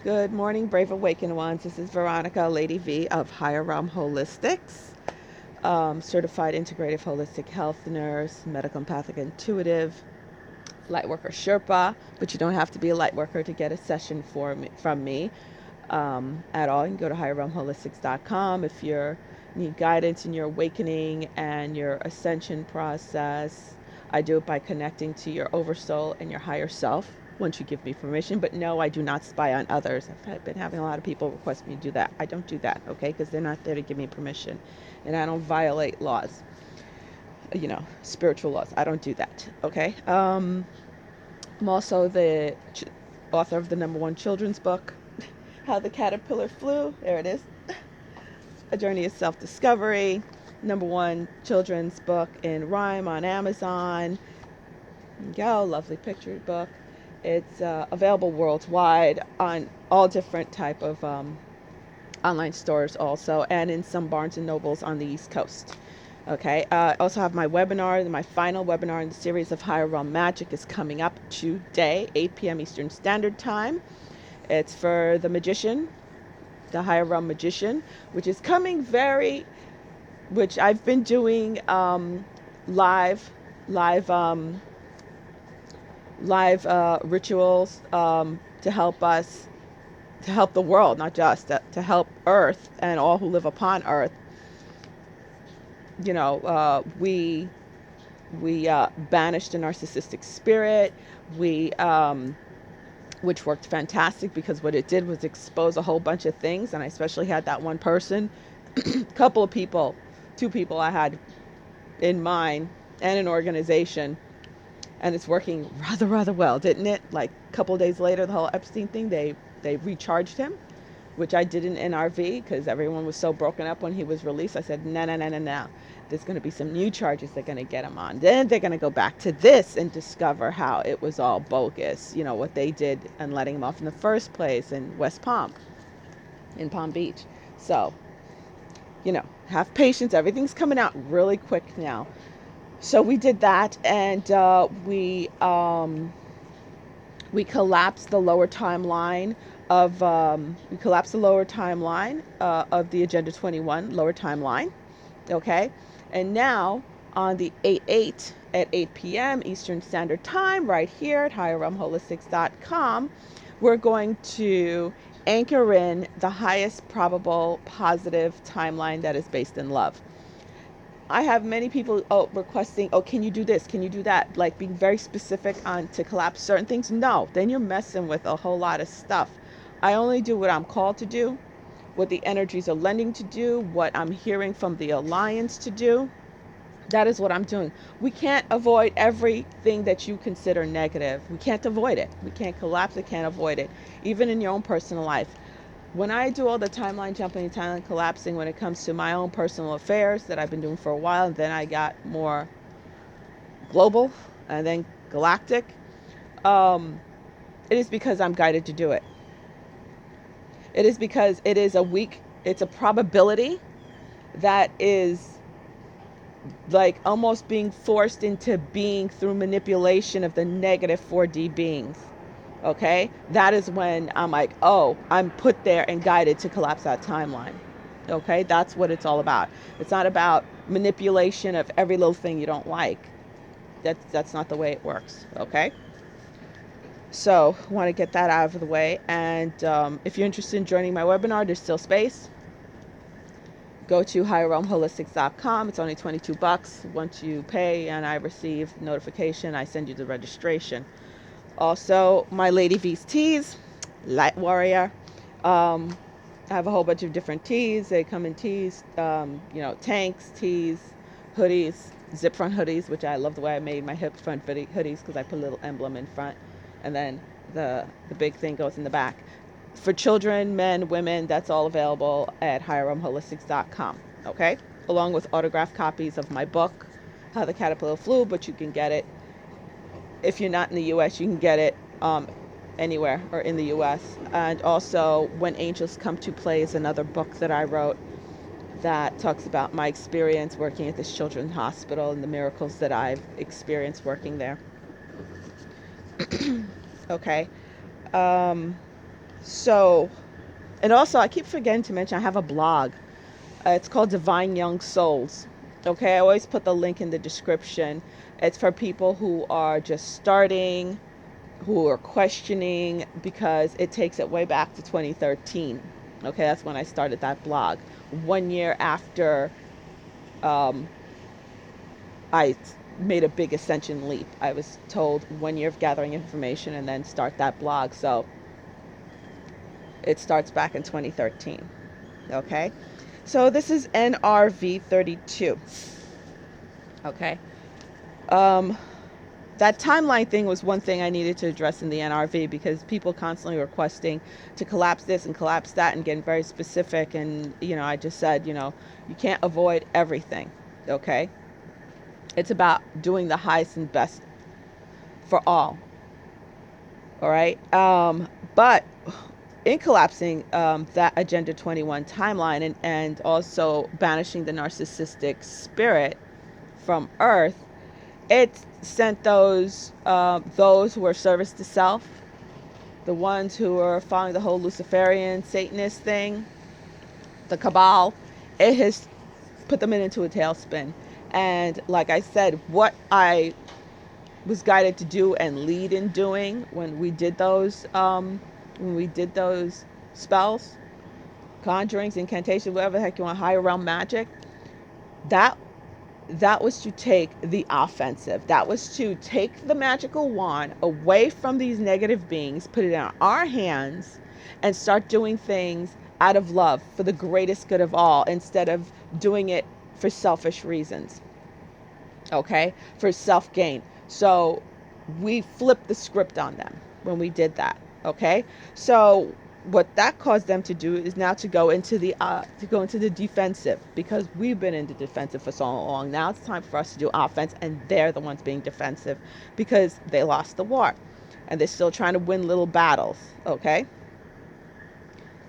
Good morning, brave awakened ones. This is Veronica, Lady V of Higher Realm Holistics, certified integrative holistic health nurse, medical empathic intuitive, lightworker Sherpa. But you don't have to be a lightworker to get a session from me at all. You can go to higherrealmholistics.com if you need guidance in your awakening and your ascension process. I do it by connecting to your oversoul and your higher self once you give me permission. But no, I do not spy on others. I've been having a lot of people request me to do that. I don't do that, okay? Because they're not there to give me permission. And I don't violate laws, spiritual laws. I don't do that, okay? I'm also the author of the #1 children's book, How the Caterpillar Flew. There it is. A Journey of Self-Discovery. #1 children's book in rhyme on Amazon. Go, lovely pictured book. It's available worldwide on all different type of online stores also, and in some Barnes and Nobles on the East Coast. Okay. I also have my webinar. My final webinar in the series of Higher Realm Magic is coming up today, 8 p.m. Eastern Standard Time. It's for the magician, the Higher Realm Magician, which is coming which I've been doing live, live, live rituals to help the world, not just to help Earth and all who live upon Earth. We banished a narcissistic spirit. Which worked fantastic because what it did was expose a whole bunch of things. And I especially had that one person, couple of people, 2 people I had in mind and an organization. And it's working rather well, didn't it? Like a couple of days later, the whole Epstein thing, they recharged him, which I did in NRV because everyone was so broken up when he was released. I said, no. There's going to be some new charges they're going to get him on. Then they're going to go back to this and discover how it was all bogus, what they did and letting him off in the first place in West Palm, in Palm Beach. So, have patience. Everything's coming out really quick now. So we did that, and we collapsed the lower timeline of the Agenda 21 lower timeline. Okay. And now on the 8/8 at 8 p.m. Eastern Standard Time, right here at higherrealmholistics.com, we're going to anchor in the highest probable positive timeline that is based in love. I have many people requesting, can you do this? Can you do that? Like being very specific on to collapse certain things. No, then you're messing with a whole lot of stuff. I only do what I'm called to do, what the energies are lending to do, what I'm hearing from the alliance to do. That is what I'm doing. We can't avoid everything that you consider negative. We can't avoid it. We can't collapse it, can't avoid it. Even in your own personal life. When I do all the timeline jumping and timeline collapsing when it comes to my own personal affairs that I've been doing for a while, and then I got more global and then galactic, it is because I'm guided to do it. It is because it's a probability that is like almost being forced into being through manipulation of the negative 4D beings. Okay, that is when I'm like, I'm put there and guided to collapse that timeline. Okay, that's what it's all about. It's not about manipulation of every little thing you don't like. That's not the way it works. Okay, so I want to get that out of the way. And if you're interested in joining my webinar, there's still space. Go to higherrealmholistics.com. It's only $22. Once you pay and I receive notification, I send you the registration. Also, my Lady V's teas, Light Warrior. I have a whole bunch of different teas. They come in teas, tanks, teas, hoodies, zip front hoodies, which I love the way I made my hip front hoodies because I put a little emblem in front, and then the big thing goes in the back. For children, men, women, that's all available at higherrealmholistics.com. Okay, along with autographed copies of my book, How the Caterpillar Flew, but you can get it if you're not in the U.S. You can get it anywhere or in the U.S. And also, When Angels Come to Play is another book that I wrote that talks about my experience working at this children's hospital and the miracles that I've experienced working there. Okay. So, and also I keep forgetting to mention I have a blog. It's called Divine Young Souls. Okay, I always put the link in the description. It's for people who are just starting, who are questioning, because it takes it way back to 2013. Okay, that's when I started that blog. 1 year after um, I made a big ascension leap. I was told 1 year of gathering information and then start that blog. So it starts back in 2013. Okay, so this is NRV32. Okay. Um, that timeline thing was one thing I needed to address in the NRV, because people constantly requesting to collapse this and collapse that and getting very specific. And, I just said, you can't avoid everything. Okay. It's about doing the highest and best for all. All right. But in collapsing that Agenda 21 timeline, and also banishing the narcissistic spirit from Earth, it sent those who were service to self, the ones who were following the whole Luciferian Satanist thing, the Cabal. It has put them into a tailspin. And like I said, what I was guided to do and lead in doing when we did those spells, conjurings, incantations, whatever the heck you want, higher realm magic, that was to take the offensive. That was to take the magical wand away from these negative beings, put it in our hands, and start doing things out of love for the greatest good of all, instead of doing it for selfish reasons. Okay? For self-gain. So we flipped the script on them when we did that. Okay? So what that caused them to do is now to go into the defensive, because we've been in the defensive for so long. Now it's time for us to do offense, and they're the ones being defensive because they lost the war and they're still trying to win little battles. Okay,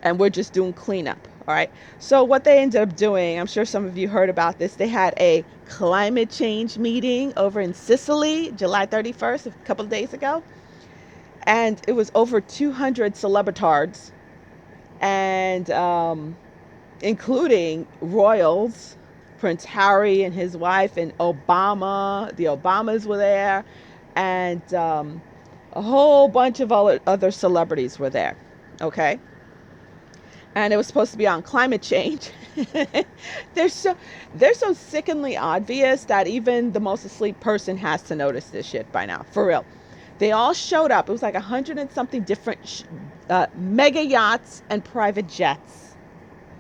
and we're just doing cleanup. All right, so what they ended up doing, I'm sure some of you heard about this, they had a climate change meeting over in Sicily July 31st, a couple of days ago, and it was over 200 celebritards, and including royals, Prince Harry and his wife, and Obama. The Obamas were there, and a whole bunch of other celebrities were there. Okay, and it was supposed to be on climate change. they're so sickeningly obvious that even the most asleep person has to notice this shit by now, for real. They all showed up. It was like 100 and something different mega yachts and private jets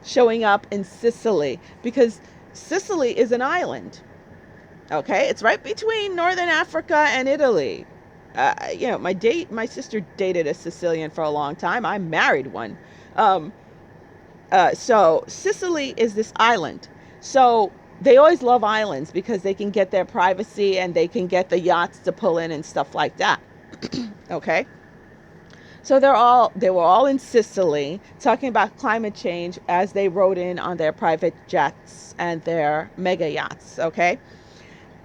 showing up in Sicily, because Sicily is an island. Okay, it's right between Northern Africa and Italy. My sister dated a Sicilian for a long time. I married one. So Sicily is this island. So they always love islands because they can get their privacy and they can get the yachts to pull in and stuff like that. Okay. So they were all in Sicily talking about climate change as they rode in on their private jets and their mega yachts. Okay.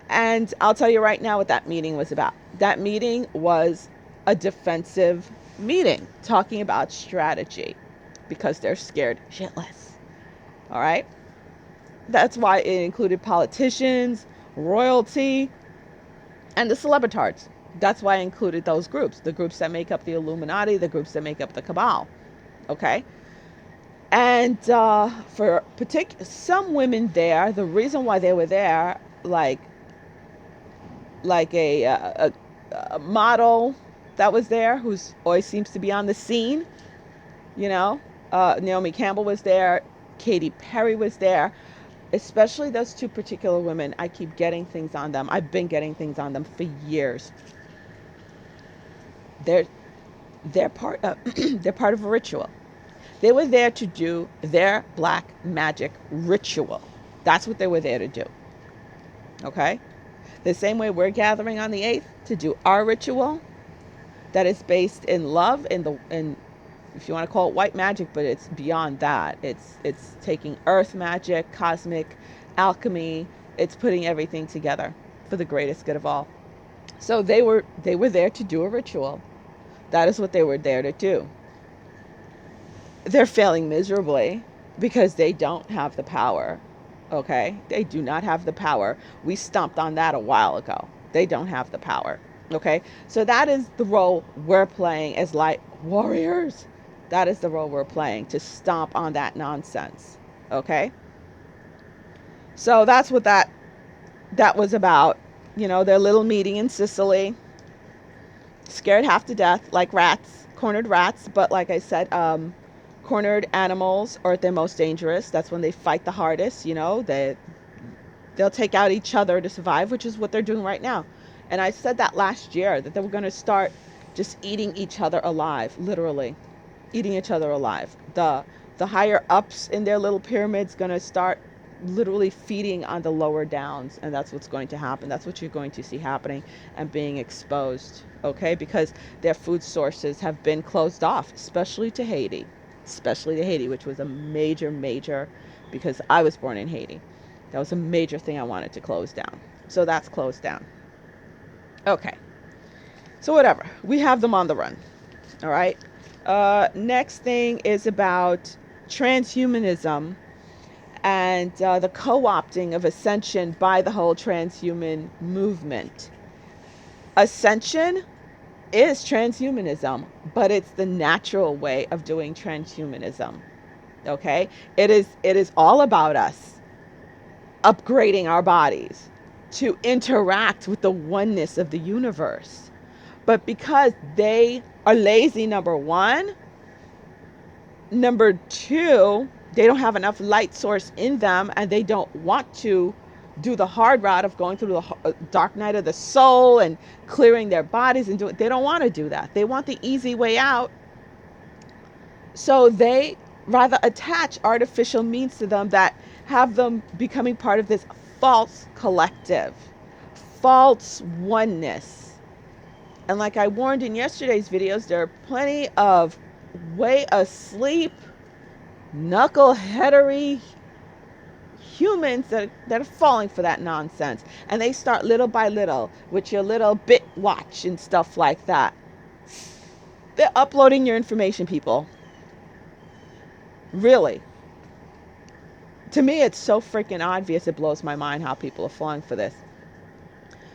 And I'll tell you right now what that meeting was about. That meeting was a defensive meeting talking about strategy, because they're scared shitless. All right. That's why it included politicians, royalty, and the celebritards. That's why I included those groups, the groups that make up the Illuminati, the groups that make up the Cabal. Okay. And for some women there, the reason why they were there, like a model that was there, who's always seems to be on the scene, Naomi Campbell was there, Katy Perry was there. Especially those two particular women, I keep getting things on them. I've been getting things on them for years. They're part of they're part of a ritual. They were there to do their black magic ritual. That's what they were there to do. Okay? The same way we're gathering on the 8th to do our ritual, that is based in love, in if you want to call it white magic, but it's beyond that. It's taking earth magic, cosmic alchemy. It's putting everything together for the greatest good of all. So they were there to do a ritual. That is what they were there to do. they're failing miserably because they don't have the power. Okay? They do not have the power. We stomped on that a while ago. They don't have the power. Okay? So that is the role we're playing as light warriors. That is the role we're playing, to stomp on that nonsense. Okay? So that's what that was about. You know, their little meeting in Sicily, scared half to death, like rats, cornered rats. But like I said, cornered animals are at their most dangerous. That's when they fight the hardest. You know, they'll take out each other to survive, which is what they're doing right now. And I said that last year, that they were going to start just eating each other alive, literally eating each other alive. The higher ups in their little pyramids going to start literally feeding on the lower downs, and that's what's going to happen. That's what you're going to see happening and being exposed. Okay, because their food sources have been closed off, especially to Haiti, which was a major, because I was born in Haiti. That was a major thing I wanted to close down. So that's closed down. Okay, so whatever, we have them on the run. All right. Next thing is about transhumanism and the co-opting of ascension by the whole transhuman movement. Ascension is transhumanism, but it's the natural way of doing transhumanism. Okay? It is all about us upgrading our bodies to interact with the oneness of the universe. But because they are lazy, number one, number two, they don't have enough light source in them, and they don't want to do the hard route of going through the dark night of the soul and clearing their bodies and do it. They don't want to do that. They want the easy way out. So they rather attach artificial means to them that have them becoming part of this false collective, false oneness. And like I warned in yesterday's videos, there are plenty of way asleep, knuckleheadery humans that are falling for that nonsense. And they start little by little with your little bit watch and stuff like that. They're uploading your information, people. Really. To me, it's so freaking obvious. It blows my mind how people are falling for this.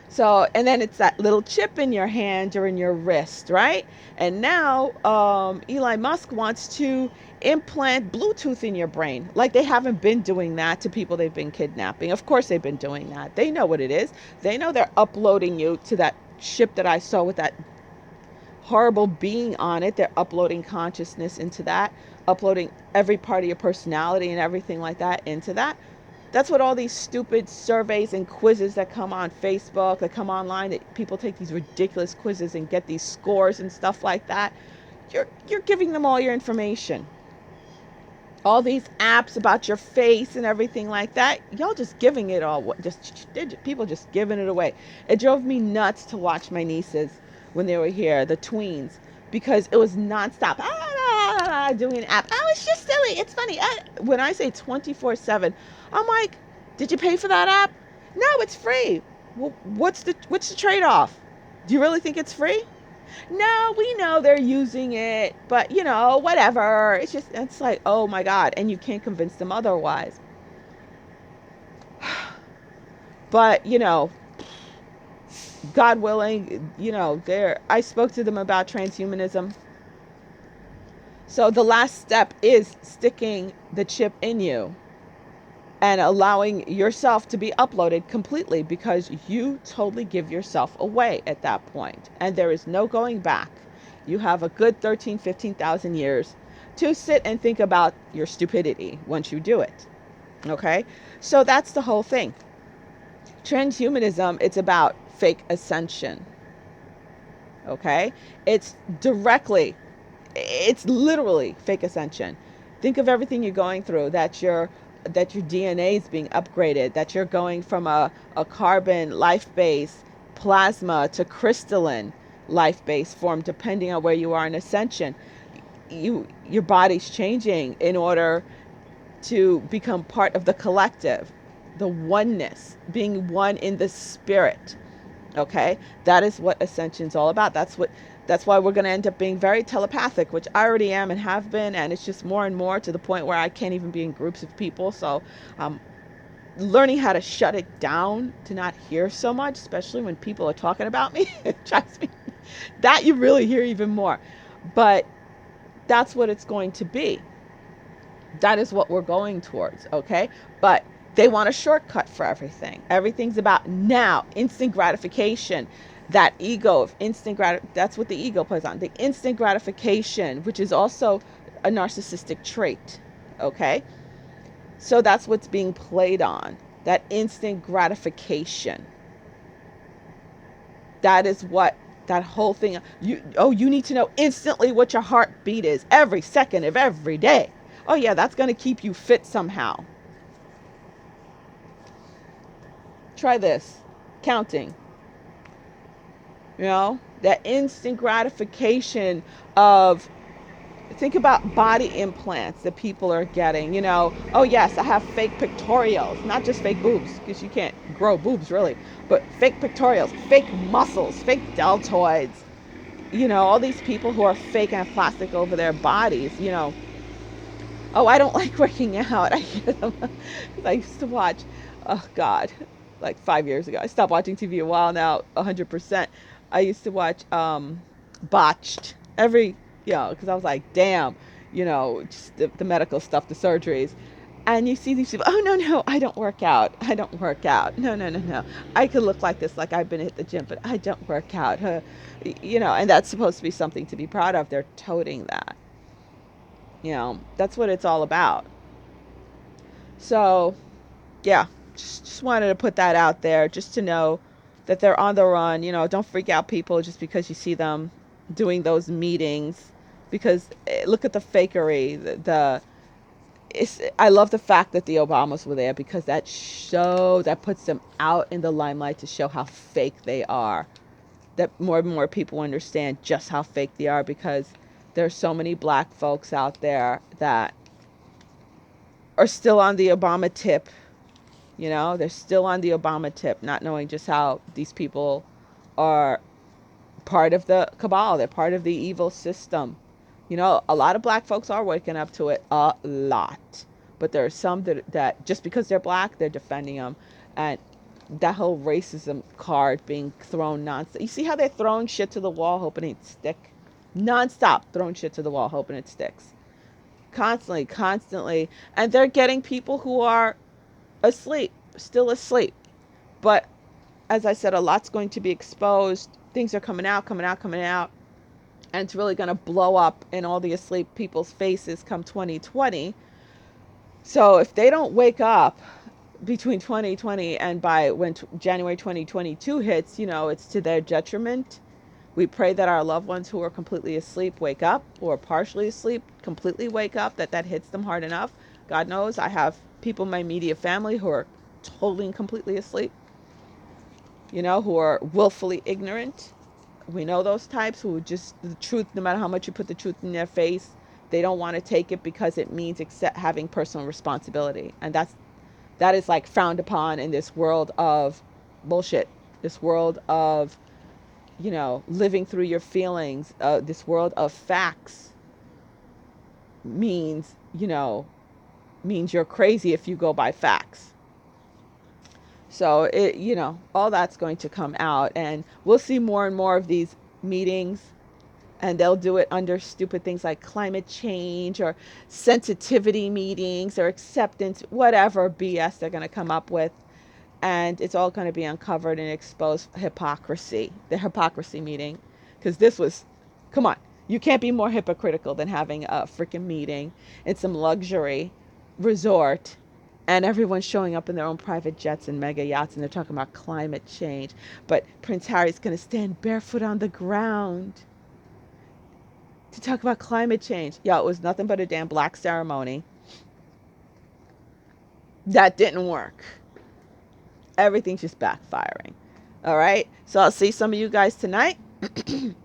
So, and then it's that little chip in your hand or in your wrist, right? And now Elon Musk wants to implant Bluetooth in your brain. Like, they haven't been doing that to people they've been kidnapping. Of course they've been doing that. They know what it is. They know they're uploading you to that ship that I saw with that horrible being on it. They're uploading consciousness into that, uploading every part of your personality and everything like that into that. That's what all these stupid surveys and quizzes that come on Facebook, that come online, that people take these ridiculous quizzes and get these scores and stuff like that. You're giving them all your information. All these apps about your face and everything like that, y'all just giving it all. People just giving it away. It drove me nuts to watch my nieces when they were here, the tweens, because it was nonstop. Doing an app. Oh, it's just silly. It's funny. When I say 24/7, I'm like, did you pay for that app? No, it's free. Well, what's the trade-off? Do you really think it's free? No, we know they're using it, but you know, whatever. It's like, oh my God. And you can't convince them otherwise. But, you know, God willing, you know, I spoke to them about transhumanism. So the last step is sticking the chip in you and allowing yourself to be uploaded completely, because you totally give yourself away at that point. And there is no going back. You have a good 13, 15,000 years to sit and think about your stupidity once you do it. Okay? So that's the whole thing. Transhumanism, it's about fake ascension. Okay? It's literally fake ascension. Think of everything you're going through, that your DNA is being upgraded, that you're going from a carbon life-based plasma to crystalline life-based form, depending on where you are in ascension. Your body's changing in order to become part of the collective, the oneness, being one in the spirit. Okay, that is what ascension is all about. That's what That's why we're going to end up being very telepathic, which I already am and have been. And it's just more and more to the point where I can't even be in groups of people. So learning how to shut it down to not hear so much, especially when people are talking about me. Trust me, that you really hear even more. But that's what it's going to be. That is what we're going towards, okay? But they want a shortcut for everything. Everything's about now, instant gratification. That ego of instant that's what the ego plays on. The instant gratification, which is also a narcissistic trait, okay? So that's what's being played on. That instant gratification. That is what that whole thing. You need to know instantly what your heartbeat is every second of every day. Oh yeah, that's going to keep you fit somehow. Try this. Counting. You know, that instant gratification of, think about body implants that people are getting. You know, oh yes, I have fake pectorials, not just fake boobs, because you can't grow boobs really, but fake pectorials, fake muscles, fake deltoids. You know, all these people who are fake and plastic over their bodies, you know. Oh, I don't like working out. I hear them. I used to watch, oh God, like 5 years ago. I stopped watching TV a while now, 100%. I used to watch Botched every, because I was like, damn, just the medical stuff, the surgeries. And you see these people, oh, no, I don't work out. I don't work out. No. I could look like this, like I've been at the gym, but I don't work out. And that's supposed to be something to be proud of. They're toting that. That's what it's all about. So, yeah, just wanted to put that out there just to know that they're on the run. Don't freak out people just because you see them doing those meetings, because look at the fakery. I love the fact that the Obamas were there, because that puts them out in the limelight to show how fake they are. That more and more people understand just how fake they are, because there's so many black folks out there that are still on the Obama tip. They're still on the Obama tip, not knowing just how these people are part of the cabal. They're part of the evil system. A lot of black folks are waking up to it, a lot. But there are some that just because they're black, they're defending them. And that whole racism card being thrown nonstop. You see how they're throwing shit to the wall, hoping it stick? Nonstop throwing shit to the wall, hoping it sticks. Constantly. And they're getting people who are asleep, still asleep. But as I said, a lot's going to be exposed. Things are coming out. And it's really going to blow up in all the asleep people's faces come 2020. So if they don't wake up between 2020 and by when January 2022 hits, it's to their detriment. We pray that our loved ones who are completely asleep wake up, or partially asleep completely wake up, that hits them hard enough. God knows I have people in my immediate family who are totally and completely asleep, who are willfully ignorant. We know those types who just, the truth, no matter how much you put the truth in their face, they don't want to take it because it means having personal responsibility. And that is like frowned upon in this world of bullshit, this world of, living through your feelings, this world of facts means you're crazy if you go by facts. So all that's going to come out, and we'll see more and more of these meetings, and they'll do it under stupid things like climate change or sensitivity meetings or acceptance, whatever BS they're going to come up with. And it's all going to be uncovered and exposed hypocrisy, the hypocrisy meeting. Because this was, come on, you can't be more hypocritical than having a freaking meeting in some luxury resort, and everyone's showing up in their own private jets and mega yachts, and they're talking about climate change. But Prince Harry's going to stand barefoot on the ground to talk about climate change. Yeah, it was nothing but a damn black ceremony. That didn't work. Everything's just backfiring. All right. So I'll see some of you guys tonight.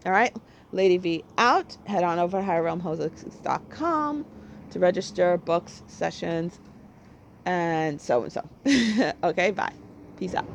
All right. Lady V out. Head on over to higherrealmholistics.com to register books, sessions, and so. Okay. Bye. Peace out.